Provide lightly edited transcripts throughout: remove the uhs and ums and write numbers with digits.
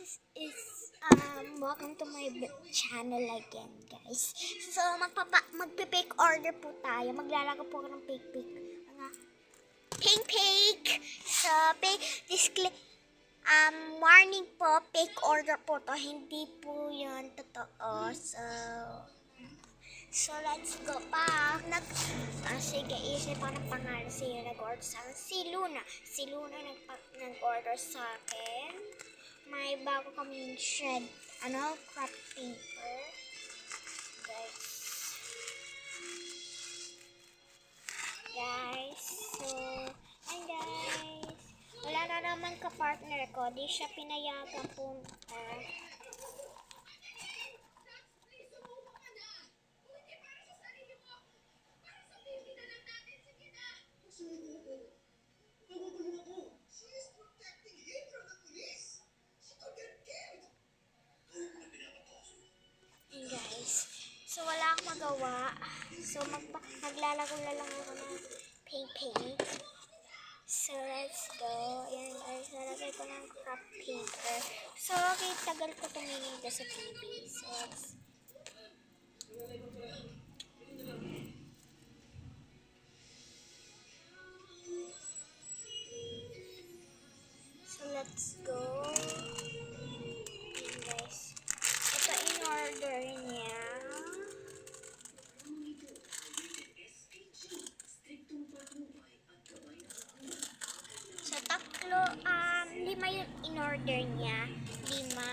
This is welcome to my channel again, guys. So magpe-fake order po tayo. Maglalagay po ako ng fake mga fake. So warning po, fake order po to. Hindi po 'yon totoo. So let's go pa. Sige, isip pa ng pangalan siya nag-order sa akin. Si Luna nag-order sa akin. May bago kaming shred, craft paper. Guys, so, and guys, wala na naman ka-partner ko. Di siya pinayagan punta. So, wala akong magawa. So, naglalago na lang ako ng paint. So, let's go. Ayan guys, nalagay ko ng craft paper. So, okay, tagal ko tumingin sa TV. So, let's go. Ayan guys. Ito in-order niya. Lima yung in-order niya. Lima.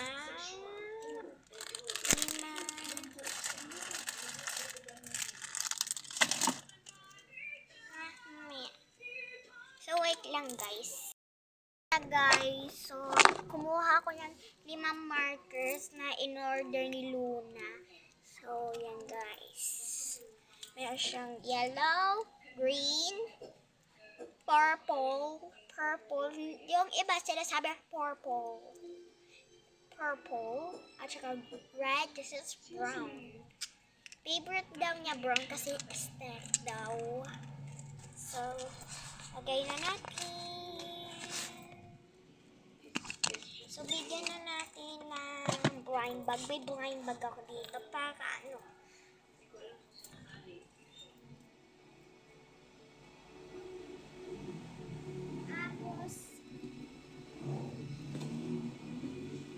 So, wait lang guys. So, kumuha ko ng 5 markers na in-order ni Luna. So, yan guys. Meron siyang yellow, green, purple, yung iba sila sabi purple, at saka red. This is brown. Favorite daw niya brown kasi aesthetic daw. So, lagay na natin. So, bigyan na natin ng blind bag. May blind bag ako dito para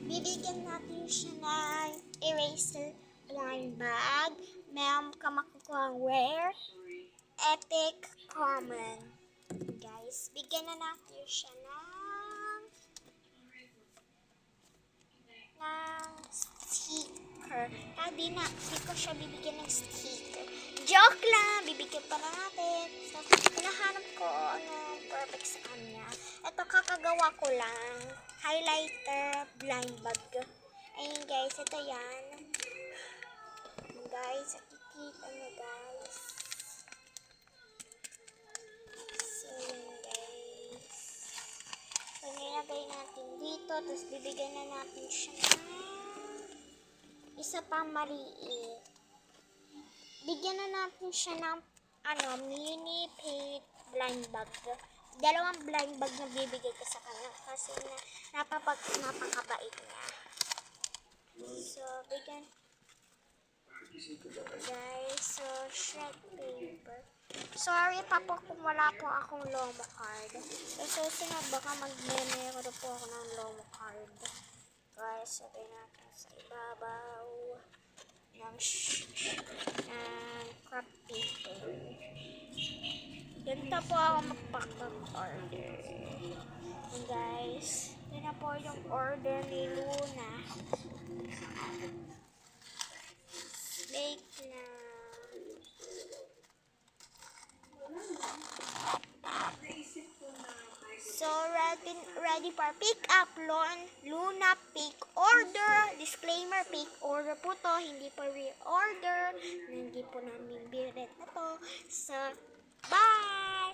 bibigyan natin siya ng eraser blind bag. Meron ka makukuha rare, epic, common. Guys, bigyan na natin siya ng sticker. Hindi ko siya bibigyan ng sticker. Joke lang! Bibigyan pa na natin. So, hinahanap ko perfect sa kanya. Ito, kakagawa ko lang. Highlighter, blind bag. Ayun guys, ito yan. Guys, nakikita nyo guys. So, yun guys. So, nilagay natin dito. Tapos, bibigyan na natin siya ng isa pang maliit. Bigyan na natin siya ng mini paint blind bag. 2 blind bag na bibigay ko sa kanya kasi napakabait niya. So, bigyan. Guys, so, shred paper. Sorry pa po kung wala po akong Lomo card. So, susunod baka mag-memory po ako ng Lomo card. Guys, sabi natin sa ibabaw ng craft paper. Ganito po ako magpapag-order. And guys, yun na po yung order ni Luna. Bake na. So, ready for pick up, Luna pick order. Disclaimer, pick order po to. Hindi po re-order. Hindi po namin biret na to. So, bye!